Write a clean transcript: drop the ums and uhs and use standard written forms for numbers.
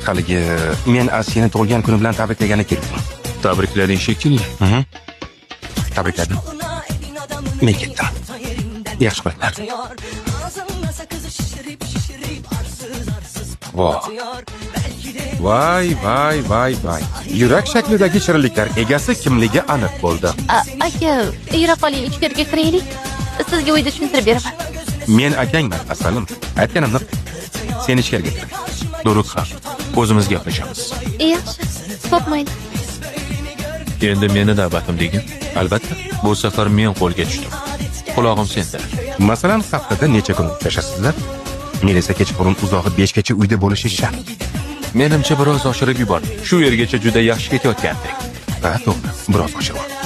Haligi men Asiyani tug'ilgan kuni bilan tabriklagani keldim. Tabriklading shekilli. Tabrikladim. Men ketdim. Yaxshi bo'linglar. Voy. Yurak shaklidagi shirinliklar egasi kimligi aniq bo'ldi. Aka, yura qoling, ichkariga kiraylik. Sizga uyda tushuntirib beraman. Men akangman, asalim. Aytganimni sen ichkariga kir. Duruk ham. O'zimiz gaplashamiz. Yaxshi, qo'rqmang. Endi meni da'vatim degin. Albatta. Bu safar men qo'lga tushdim. Qulog'im senda. Masalan, haftada necha kun yashasizlar? Men esa kechqurun uzog'i 5 gacha uyda bo'lishi shart. Menimcha biroz oshirib yubordik. Shu yergacha juda yaxshi ketayotgandik. Ha, to'g'ri. Biroz oshirib.